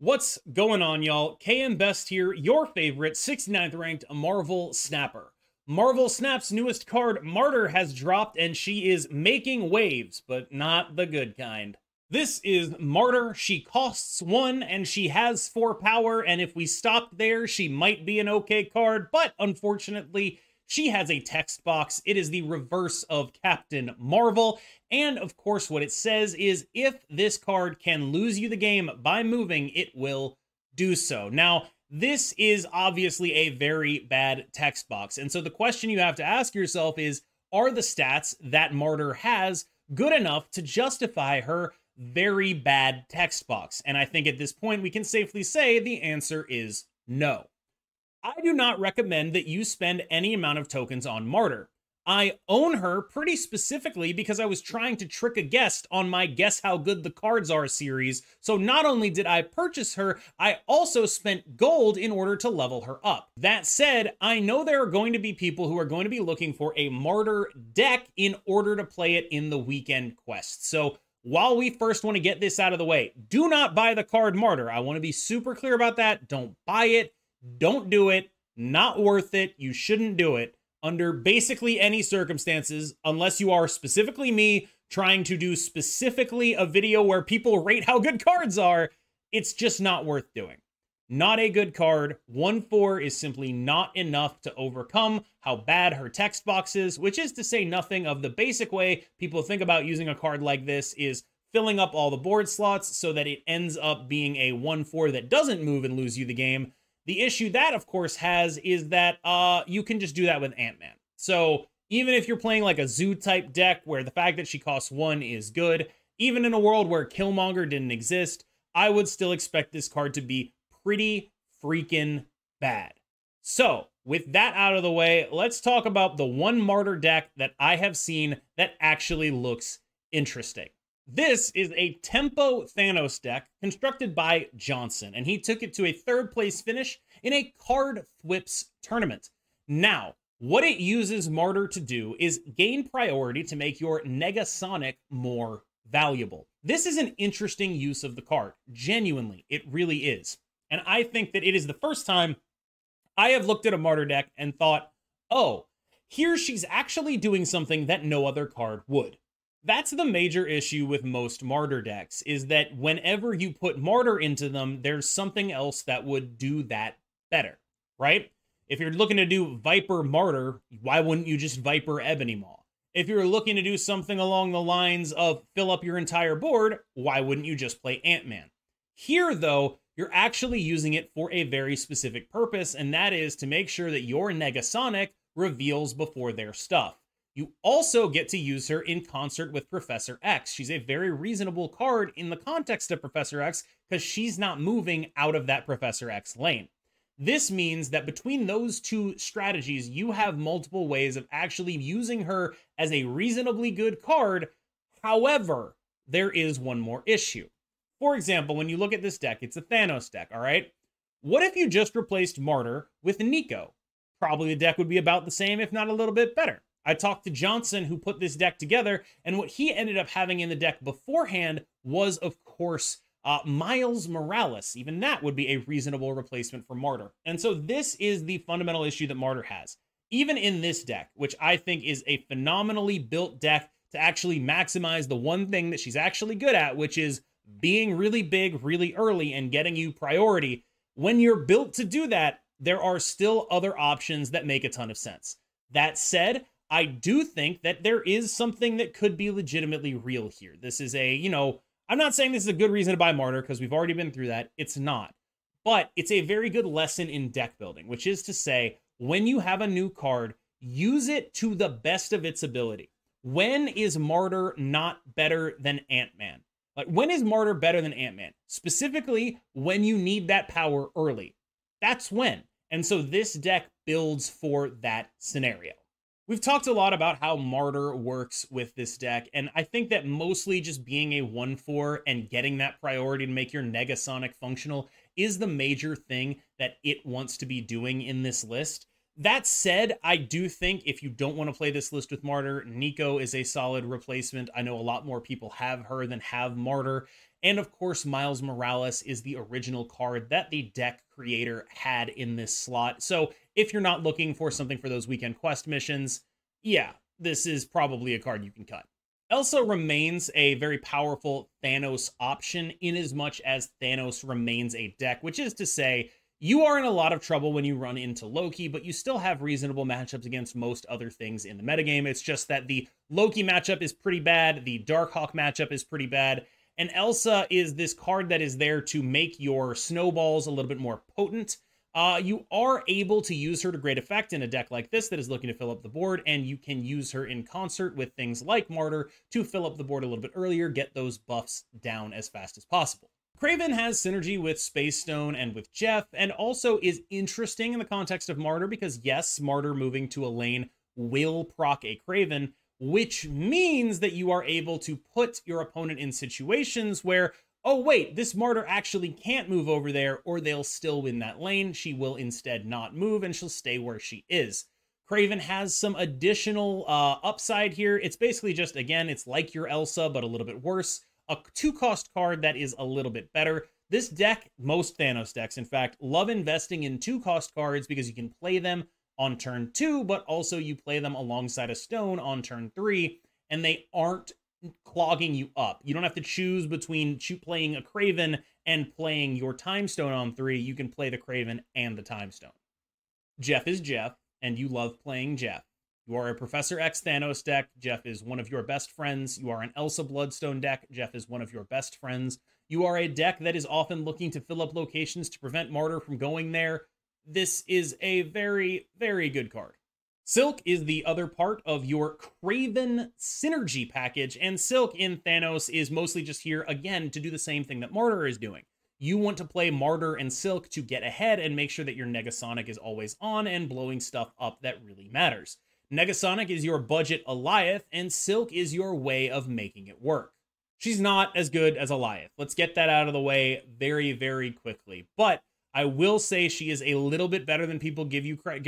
What's going on, y'all? KM Best here, your favorite 69th ranked Marvel snapper. Marvel Snap's newest card, Martyr, has dropped and she is making waves, but not the good kind. This is Martyr. She costs 1 and she has 4 power, and if we stopped there, she might be an okay card, but unfortunately, she has a text box. It is the reverse of Captain Marvel. And of course, what it says is if this card can lose you the game by moving, it will do so. Now, this is obviously a very bad text box. And so the question you have to ask yourself is, are the stats that Martyr has good enough to justify her very bad text box? And I think at this point, we can safely say the answer is no. I do not recommend that you spend any amount of tokens on Martyr. I own her pretty specifically because I was trying to trick a guest on my Guess How Good the Cards Are series, so not only did I purchase her, I also spent gold in order to level her up. That said, I know there are going to be people who are going to be looking for a Martyr deck in order to play it in the weekend quest. So while we first want to get this out of the way, do not buy the card Martyr. I want to be super clear about that. Don't buy it. Don't do it. Not worth it. You shouldn't do it under basically any circumstances, unless you are specifically me trying to do specifically a video where people rate how good cards are. It's just not worth doing. Not a good card. 1/4 is simply not enough to overcome how bad her text box is, which is to say nothing of the basic way people think about using a card like this is filling up all the board slots so that it ends up being a 1/4 that doesn't move and lose you the game. The issue that, of course, has is that you can just do that with Ant-Man. So even if you're playing like a Zoo-type deck where the fact that she costs 1 is good, even in a world where Killmonger didn't exist, I would still expect this card to be pretty freaking bad. So with that out of the way, let's talk about the one Martyr deck that I have seen that actually looks interesting. This is a Tempo Thanos deck constructed by Johnson, and he took it to a 3rd place finish in a Card Thwips tournament. Now, what it uses Martyr to do is gain priority to make your Negasonic more valuable. This is an interesting use of the card. Genuinely, it really is. And I think that it is the first time I have looked at a Martyr deck and thought, oh, here she's actually doing something that no other card would. That's the major issue with most Martyr decks, is that whenever you put Martyr into them, there's something else that would do that better, right? If you're looking to do Viper Martyr, why wouldn't you just Viper Ebony Maw? If you're looking to do something along the lines of fill up your entire board, why wouldn't you just play Ant-Man? Here, though, you're actually using it for a very specific purpose, and that is to make sure that your Negasonic reveals before their stuff. You also get to use her in concert with Professor X. She's a very reasonable card in the context of Professor X because she's not moving out of that Professor X lane. This means that between those two strategies, you have multiple ways of actually using her as a reasonably good card. However, there is one more issue. For example, when you look at this deck, it's a Thanos deck, all right? What if you just replaced Martyr with Nico? Probably the deck would be about the same, if not a little bit better. I talked to Johnson, who put this deck together, and what he ended up having in the deck beforehand was, of course, Miles Morales. Even that would be a reasonable replacement for Martyr. And so this is the fundamental issue that Martyr has. Even in this deck, which I think is a phenomenally built deck to actually maximize the one thing that she's actually good at, which is being really big, really early, and getting you priority. When you're built to do that, there are still other options that make a ton of sense. That said, I do think that there is something that could be legitimately real here. This is a, I'm not saying this is a good reason to buy Martyr because we've already been through that. It's not. But it's a very good lesson in deck building, which is to say, when you have a new card, use it to the best of its ability. When is Martyr not better than Ant-Man? Like, when is Martyr better than Ant-Man? Specifically, when you need that power early. That's when. And so this deck builds for that scenario. We've talked a lot about how Martyr works with this deck, and I think that mostly just being a 1/4 and getting that priority to make your Negasonic functional is the major thing that it wants to be doing in this list. That said, I do think if you don't want to play this list with Martyr, Nico is a solid replacement. I know a lot more people have her than have Martyr. And of course, Miles Morales is the original card that the deck creator had in this slot. So if you're not looking for something for those weekend quest missions, yeah, this is probably a card you can cut. Elsa remains a very powerful Thanos option in as much as Thanos remains a deck, which is to say, you are in a lot of trouble when you run into Loki, but you still have reasonable matchups against most other things in the metagame. It's just that the Loki matchup is pretty bad, the Darkhawk matchup is pretty bad, and Elsa is this card that is there to make your snowballs a little bit more potent. You are able to use her to great effect in a deck like this that is looking to fill up the board, and you can use her in concert with things like Martyr to fill up the board a little bit earlier, get those buffs down as fast as possible. Kraven has synergy with Space Stone and with Jeff, and also is interesting in the context of Martyr because, yes, Martyr moving to a lane will proc a Kraven, which means that you are able to put your opponent in situations where, oh wait, this Martyr actually can't move over there, or they'll still win that lane. She will instead not move, and she'll stay where she is. Kraven has some additional upside here. It's basically just, again, it's like your Elsa, but a little bit worse. A 2-cost card that is a little bit better. This deck, most Thanos decks, in fact, love investing in 2-cost cards because you can play them on turn 2, but also you play them alongside a stone on turn 3, and they aren't clogging you up. You don't have to choose between playing a Kraven and playing your Time Stone on 3. You can play the Kraven and the Time Stone. Jeff is Jeff, and you love playing Jeff. You are a Professor X Thanos deck. Jeff is one of your best friends. You are an Elsa Bloodstone deck. Jeff is one of your best friends. You are a deck that is often looking to fill up locations to prevent Martyr from going there. This is a very, very good card. Silk is the other part of your Kraven synergy package, and Silk in Thanos is mostly just here, again, to do the same thing that Martyr is doing. You want to play Martyr and Silk to get ahead and make sure that your Negasonic is always on and blowing stuff up that really matters. Negasonic is your budget Alioth, and Silk is your way of making it work. She's not as good as Alioth. Let's get that out of the way very, very quickly. But I will say she is a little bit better than people give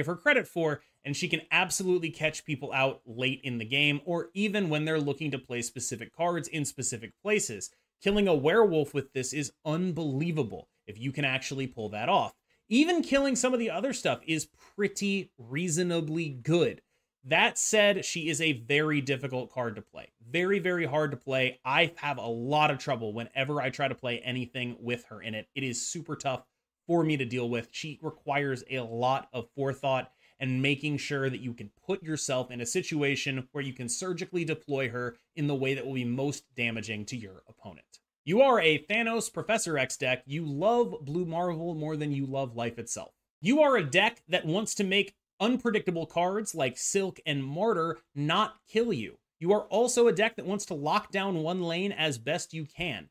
her credit for, and she can absolutely catch people out late in the game, or even when they're looking to play specific cards in specific places. Killing a werewolf with this is unbelievable if you can actually pull that off. Even killing some of the other stuff is pretty reasonably good. That said, she is a very difficult card to play. Very, very hard to play. I have a lot of trouble whenever I try to play anything with her in it. It is super tough for me to deal with. She requires a lot of forethought and making sure that you can put yourself in a situation where you can surgically deploy her in the way that will be most damaging to your opponent. You are a Thanos Professor X deck. You love Blue Marvel more than you love life itself. You are a deck that wants to make unpredictable cards like Silk and Martyr not kill you. You are also a deck that wants to lock down one lane as best you can.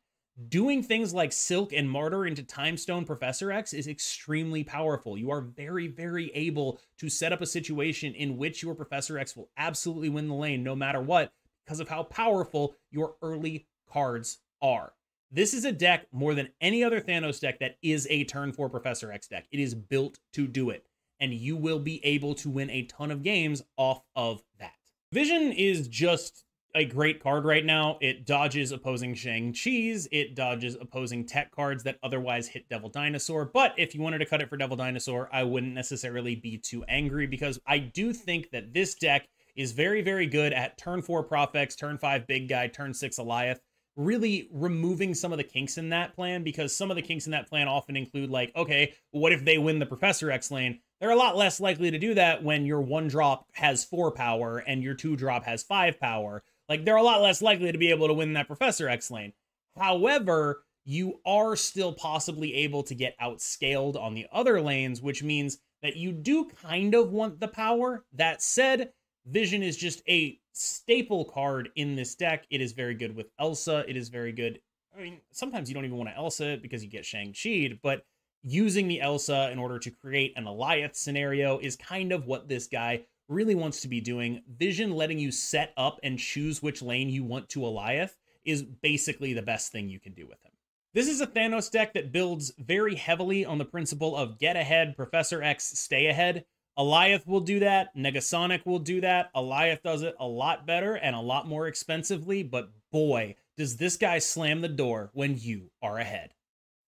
Doing things like Silk and Martyr into Time Stone Professor X is extremely powerful. You are very, very able to set up a situation in which your Professor X will absolutely win the lane no matter what because of how powerful your early cards are. This is a deck more than any other Thanos deck that is a turn 4 Professor X deck. It is built to do it, and you will be able to win a ton of games off of that. Vision is just a great card right now. It dodges opposing Shang-Chi's, it dodges opposing tech cards that otherwise hit Devil Dinosaur, but if you wanted to cut it for Devil Dinosaur, I wouldn't necessarily be too angry because I do think that this deck is very, very good at turn 4 Prophex, turn 5 Big Guy, turn 6 Alioth, really removing some of the kinks in that plan, because some of the kinks in that plan often include like, okay, what if they win the Professor X lane? They're a lot less likely to do that when your 1-drop has 4 power and your 2-drop has 5 power. Like, they're a lot less likely to be able to win that Professor X lane. However, you are still possibly able to get outscaled on the other lanes, which means that you do kind of want the power. That said, Vision is just a staple card in this deck. It is very good with Elsa. It is very good. I mean, sometimes you don't even want to Elsa it because you get Shang-Chi'd, but using the Elsa in order to create an Alioth scenario is kind of what this guy really wants to be doing. Vision letting you set up and choose which lane you want to Alioth is basically the best thing you can do with him. This is a Thanos deck that builds very heavily on the principle of get ahead, Professor X, stay ahead. Alioth will do that. Negasonic will do that. Alioth does it a lot better and a lot more expensively, but boy, does this guy slam the door when you are ahead?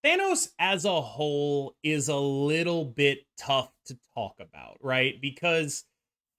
Thanos as a whole is a little bit tough to talk about, right? Because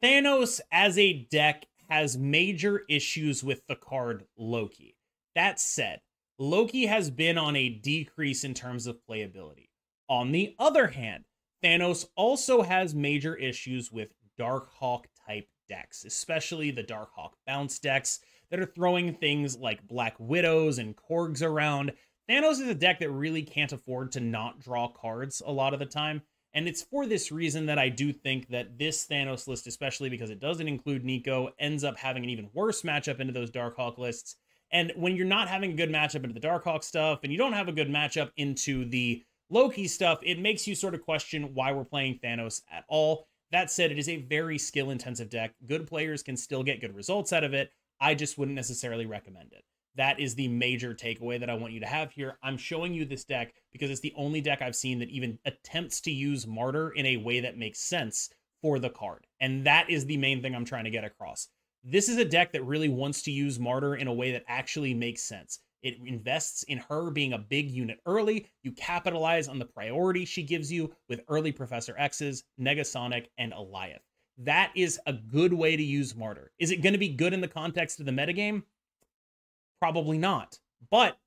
Thanos as a deck has major issues with the card Loki. That said, Loki has been on a decrease in terms of playability. On the other hand, Thanos also has major issues with Darkhawk type decks, especially the Darkhawk bounce decks that are throwing things like Black Widows and Korgs around. Thanos is a deck that really can't afford to not draw cards a lot of the time. And it's for this reason that I do think that this Thanos list, especially because it doesn't include Nico, ends up having an even worse matchup into those Darkhawk lists. And when you're not having a good matchup into the Darkhawk stuff, and you don't have a good matchup into the Loki stuff, it makes you sort of question why we're playing Thanos at all. That said, it is a very skill-intensive deck. Good players can still get good results out of it. I just wouldn't necessarily recommend it. That is the major takeaway that I want you to have here. I'm showing you this deck because it's the only deck I've seen that even attempts to use Martyr in a way that makes sense for the card. And that is the main thing I'm trying to get across. This is a deck that really wants to use Martyr in a way that actually makes sense. It invests in her being a big unit early. You capitalize on the priority she gives you with early Professor X's, Negasonic, and Alioth. That is a good way to use Martyr. Is it going to be good in the context of the metagame? Probably not. But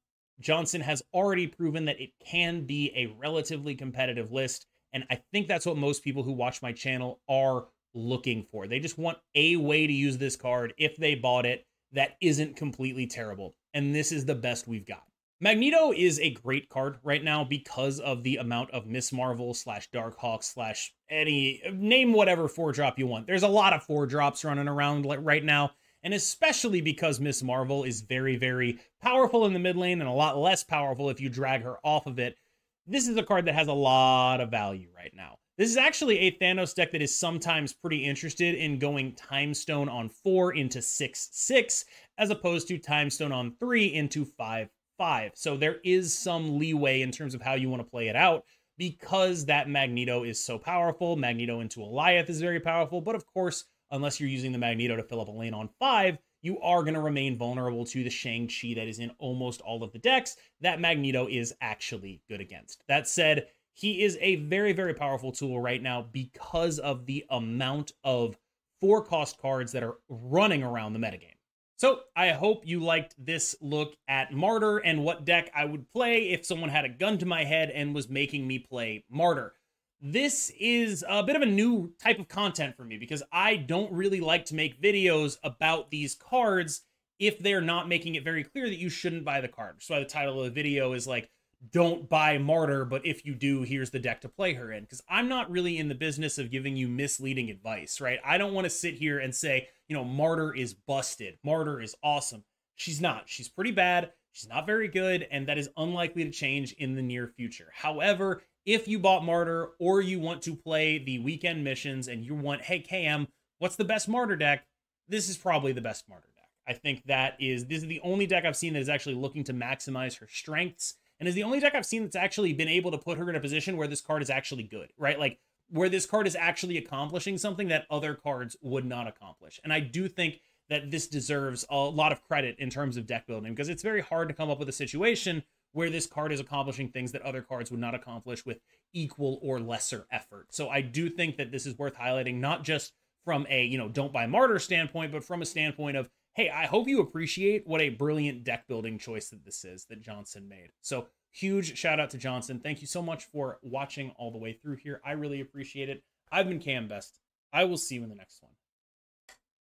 Johnson has already proven that it can be a relatively competitive list. And I think that's what most people who watch my channel are looking for. They just want a way to use this card if they bought it that isn't completely terrible. And this is the best we've got. Magneto is a great card right now because of the amount of Miss Marvel / Darkhawk / any, name whatever 4-drop you want. There's a lot of 4-drops running around right now. And especially because Miss Marvel is very, very powerful in the mid lane and a lot less powerful if you drag her off of it. This is a card that has a lot of value right now. This is actually a Thanos deck that is sometimes pretty interested in going Time Stone on 4 into 6/6, as opposed to Time Stone on 3 into 5/5. So there is some leeway in terms of how you want to play it out because that Magneto is so powerful. Magneto into Alioth is very powerful, but of course, unless you're using the Magneto to fill up a lane on 5, you are going to remain vulnerable to the Shang-Chi that is in almost all of the decks that Magneto is actually good against. That said, he is a very, very powerful tool right now because of the amount of 4-cost cards that are running around the metagame. So I hope you liked this look at Martyr and what deck I would play if someone had a gun to my head and was making me play Martyr. This is a bit of a new type of content for me because I don't really like to make videos about these cards if they're not making it very clear that you shouldn't buy the card. So the title of the video is like, don't buy Martyr, but if you do, here's the deck to play her in. Because I'm not really in the business of giving you misleading advice, right? I don't want to sit here and say, you know, Martyr is busted. Martyr is awesome. She's not. She's pretty bad. She's not very good, and that is unlikely to change in the near future. However, if you bought Martyr or you want to play the weekend missions and you want, hey, KM, what's the best Martyr deck? This is probably the best Martyr deck. I think this is the only deck I've seen that is actually looking to maximize her strengths, and is the only deck I've seen that's actually been able to put her in a position where this card is actually good, right? Like, where this card is actually accomplishing something that other cards would not accomplish. And I do think that this deserves a lot of credit in terms of deck building, because it's very hard to come up with a situation where this card is accomplishing things that other cards would not accomplish with equal or lesser effort. So I do think that this is worth highlighting, not just from a, you know, don't buy Martyr standpoint, but from a standpoint of, hey, I hope you appreciate what a brilliant deck building choice that this is that Johnson made. So huge shout out to Johnson. Thank you so much for watching all the way through here. I really appreciate it. I've been KM Best. I will see you in the next one.